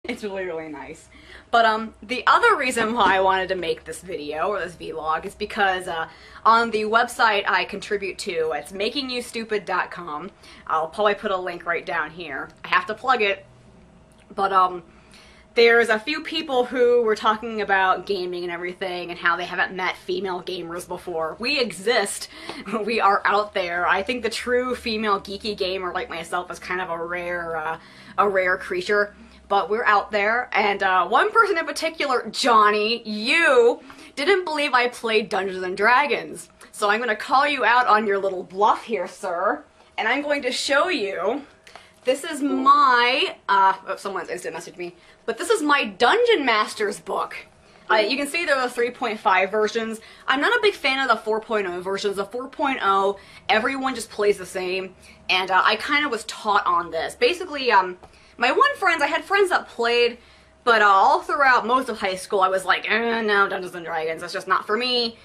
It's really, really nice. But the other reason why I wanted to make this video, or this vlog, is because on the website I contribute to, it's makingyoustupid.com. I'll probably put a link right down here. I have to plug it. But there's a few people who were talking about gaming and everything and how they haven't met female gamers before. We exist. We are out there. I think the true female geeky gamer like myself is kind of a rare creature. But we're out there, and one person in particular, Johnny, you didn't believe I played Dungeons & Dragons. So I'm going to call you out on your little bluff here, sir, and I'm going to show you, this is my, someone's instant messaged me, but this is my Dungeon Masters book. You can see there are the 3.5 versions. I'm not a big fan of the 4.0 versions. The 4.0, everyone just plays the same, and I kind of was taught on this. Basically, my I had friends that played, but all throughout most of high school, I was like, no, Dungeons & Dragons, that's just not for me.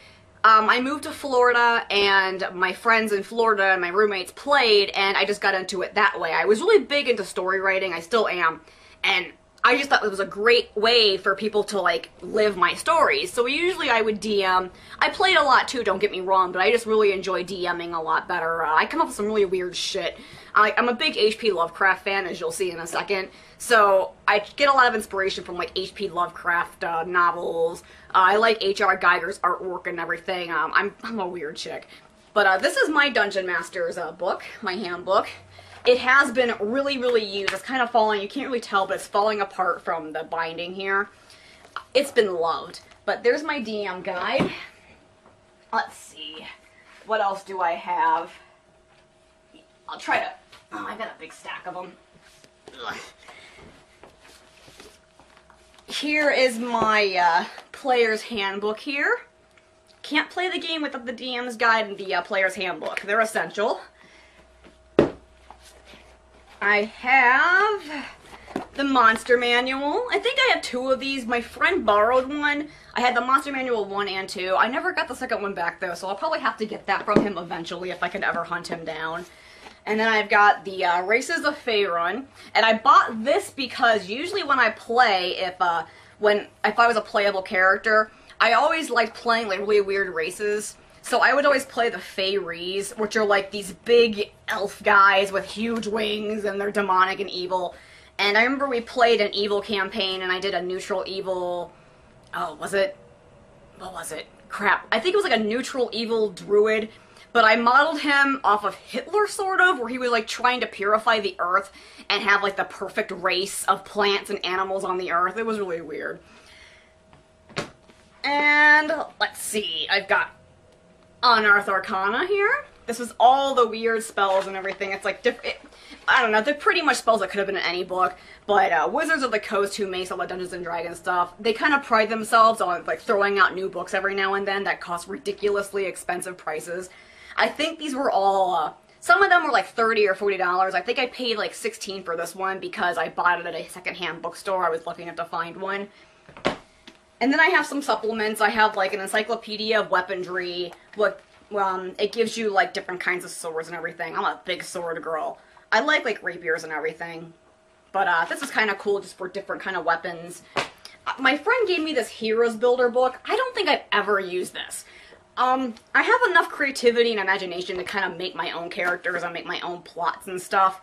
I moved to Florida, and my friends in Florida and my roommates played, and I just got into it that way. I was really big into story writing, I still am, and I just thought it was a great way for people to, like, live my stories. So usually I would DM. I played a lot too, don't get me wrong, but I just really enjoy DMing a lot better. I come up with some really weird shit. I'm a big H.P. Lovecraft fan, as you'll see in a second. So I get a lot of inspiration from, like, H.P. Lovecraft novels. I like H.R. Geiger's artwork and everything. I'm a weird chick. But this is my Dungeon Masters book, my handbook. It has been really, really used. It's kind of falling, you can't really tell, but it's falling apart from the binding here. It's been loved. But there's my DM guide. Let's see. What else do I have? I'll try to... Oh, I got a big stack of them. Ugh. Here is my player's handbook here. Can't play the game without the DM's guide and the player's handbook. They're essential. I have the Monster Manual. I think I have two of these. My friend borrowed one. I had the Monster Manual 1 and 2. I never got the second one back though, so I'll probably have to get that from him eventually if I can ever hunt him down. And then I've got the Races of Faerun. And I bought this because usually when I play, if I was a playable character, I always liked playing like really weird races. So I would always play the Feyries, which are like these big elf guys with huge wings, and they're demonic and evil. And I remember we played an evil campaign, and I did a neutral evil... Oh, was it? What was it? Crap. I think it was like a neutral evil druid, but I modeled him off of Hitler, sort of, where he was like trying to purify the earth and have like the perfect race of plants and animals on the earth. It was really weird. And let's see, I've got Unearth Arcana here. This is all the weird spells and everything. It's like different. I don't know. They're pretty much spells that could have been in any book. But Wizards of the Coast, who makes all the Dungeons and Dragons stuff, they kind of pride themselves on like throwing out new books every now and then that cost ridiculously expensive prices. I think these were all. Some of them were like $30 or $40. I think I paid like $16 for this one because I bought it at a secondhand bookstore. I was lucky enough to find one. And then I have some supplements. I have like an encyclopedia of weaponry. It gives you like different kinds of swords and everything. I'm a big sword girl. I like rapiers and everything. But this is kind of cool just for different kind of weapons. My friend gave me this Heroes Builder book. I don't think I've ever used this. I have enough creativity and imagination to kind of make my own characters and make my own plots and stuff.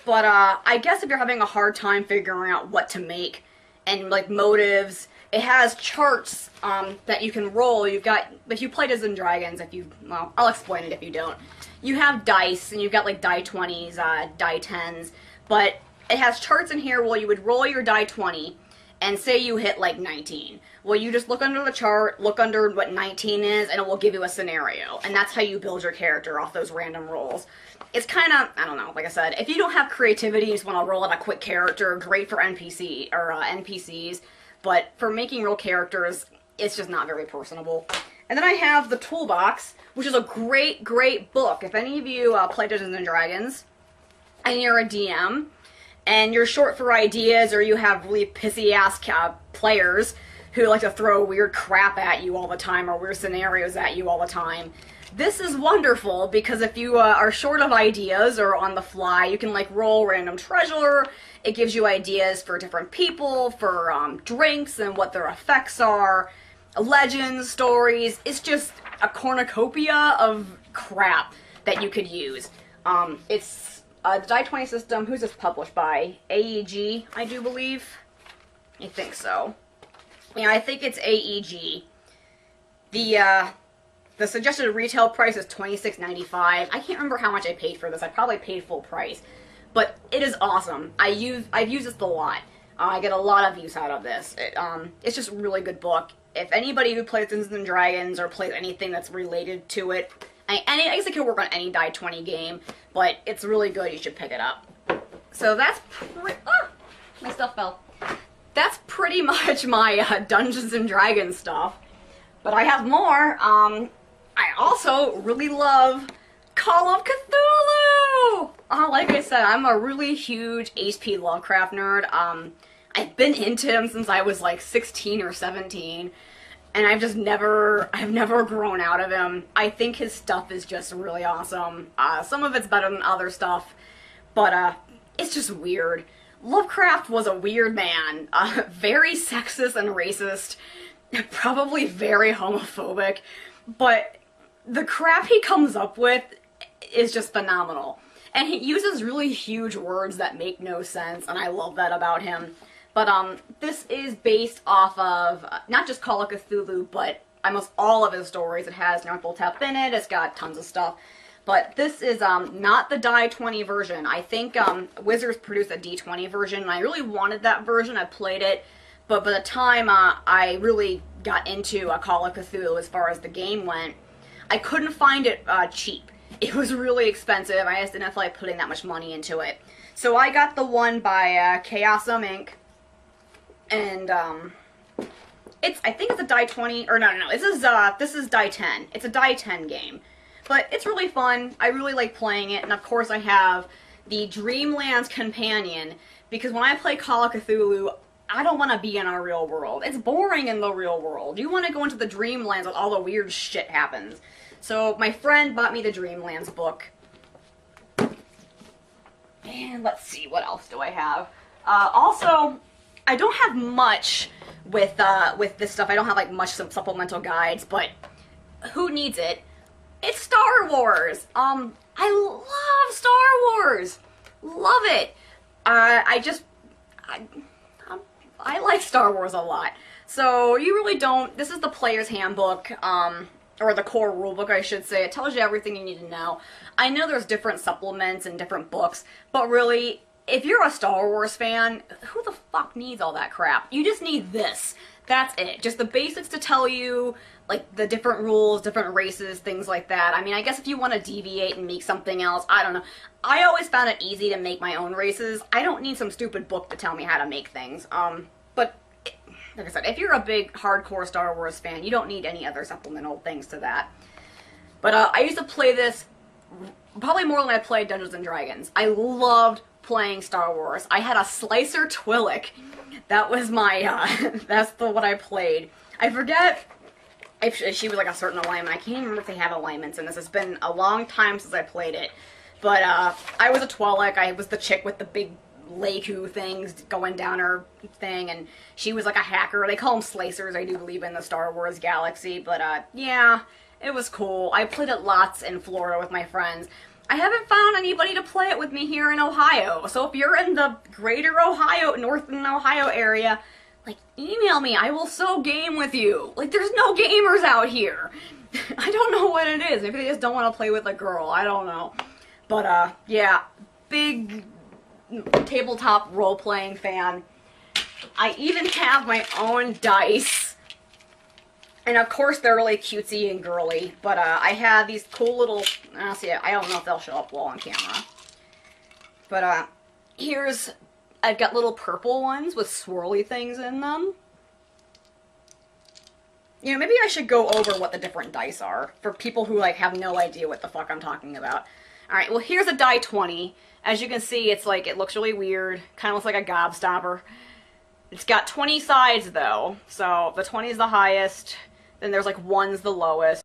But I guess if you're having a hard time figuring out what to make and like motives, it has charts that you can roll. You've got, if you play Dungeons & Dragons, well, I'll explain it if you don't. You have dice, and you've got like die 20s, die 10s, but it has charts in here where you would roll your die 20, and say you hit like 19. Well, you just look under the chart, look under what 19 is, and it will give you a scenario. And that's how you build your character off those random rolls. It's kind of, I don't know, like I said, if you don't have creativity, you just want to roll out a quick character, great for NPCs, but for making real characters, it's just not very personable. And then I have the Toolbox, which is a great, great book. If any of you play Dungeons & Dragons, and you're a DM, and you're short for ideas, or you have really pissy-ass players who like to throw weird crap at you all the time, or weird scenarios at you all the time, this is wonderful because if you are short of ideas or on the fly, you can like roll random treasure. It gives you ideas for different people, for drinks and what their effects are, legends, stories. It's just a cornucopia of crap that you could use. It's the Die 20 system. Who's this published by? AEG, I do believe. I think so. Yeah, I think it's AEG. The suggested retail price is $26.95. I can't remember how much I paid for this. I probably paid full price. But it is awesome. I've used this a lot. I get a lot of use out of this. It's just a really good book. If anybody who plays Dungeons and Dragons or plays anything that's related to it, I guess it could work on any Die 20 game, but it's really good. You should pick it up. So that's my stuff fell. That's pretty much my Dungeons and Dragons stuff. But I have more. I also really love Call of Cthulhu! Like I said, I'm a really huge H.P. Lovecraft nerd. I've been into him since I was like 16 or 17, and I've never grown out of him. I think his stuff is just really awesome. Some of it's better than other stuff, but it's just weird. Lovecraft was a weird man, very sexist and racist, probably very homophobic, but the crap he comes up with is just phenomenal. And he uses really huge words that make no sense, and I love that about him. But this is based off of not just Call of Cthulhu, but almost all of his stories. It has Nyarlathotep in it, it's got tons of stuff. But this is not the Die 20 version. I think Wizards produced a D20 version, and I really wanted that version. I played it, but by the time I really got into Call of Cthulhu as far as the game went, I couldn't find it cheap. It was really expensive. I just didn't feel like putting that much money into it. So I got the one by Chaosium Inc. And I think it's a Die 20, or no, this is Die 10. It's a Die 10 game. But it's really fun. I really like playing it, and of course I have the Dreamlands Companion, because when I play Call of Cthulhu, I don't want to be in our real world. It's boring in the real world. You want to go into the Dreamlands where all the weird shit happens. So my friend bought me the Dreamlands book. And let's see, what else do I have? Also, I don't have much with this stuff. I don't have like much supplemental guides, but who needs it? It's Star Wars. I love Star Wars. Love it. I like Star Wars a lot. So you really don't. This is the player's handbook, or the core rulebook, I should say. It tells you everything you need to know. I know there's different supplements and different books, but really, if you're a Star Wars fan, who the fuck needs all that crap? You just need this. That's it. Just the basics to tell you, like, the different rules, different races, things like that. I mean, I guess if you want to deviate and make something else, I don't know. I always found it easy to make my own races. I don't need some stupid book to tell me how to make things. But, like I said, if you're a big, hardcore Star Wars fan, you don't need any other supplemental things to that. But, I used to play this probably more than I played Dungeons and Dragons. I loved playing Star Wars. I had a Slicer Twi'lek. That was my, that's what I played. I forget if she was like a certain alignment. I can't even remember if they have alignments in this. It's been a long time since I played it. But, I was a Twi'lek. I was the chick with the big Leiku things going down her thing, and she was like a hacker. They call them slicers, I do believe, in the Star Wars galaxy. But, yeah, it was cool. I played it lots in Florida with my friends. I haven't found anybody to play it with me here in Ohio, so if you're in the greater Ohio, northern Ohio area, like, email me. I will so game with you. Like, there's no gamers out here. I don't know what it is. Maybe they just don't want to play with a girl. I don't know. But, yeah, big tabletop role-playing fan. I even have my own dice. And of course they're really cutesy and girly, but I have these cool little, see, I don't know if they'll show up well on camera. But I've got little purple ones with swirly things in them. You know, maybe I should go over what the different dice are for people who like have no idea what the fuck I'm talking about. Alright, well here's a die 20. As you can see, it's like, it looks really weird, kind of looks like a gobstopper. It's got 20 sides though, so the 20 is the highest. Then there's like 1's the lowest.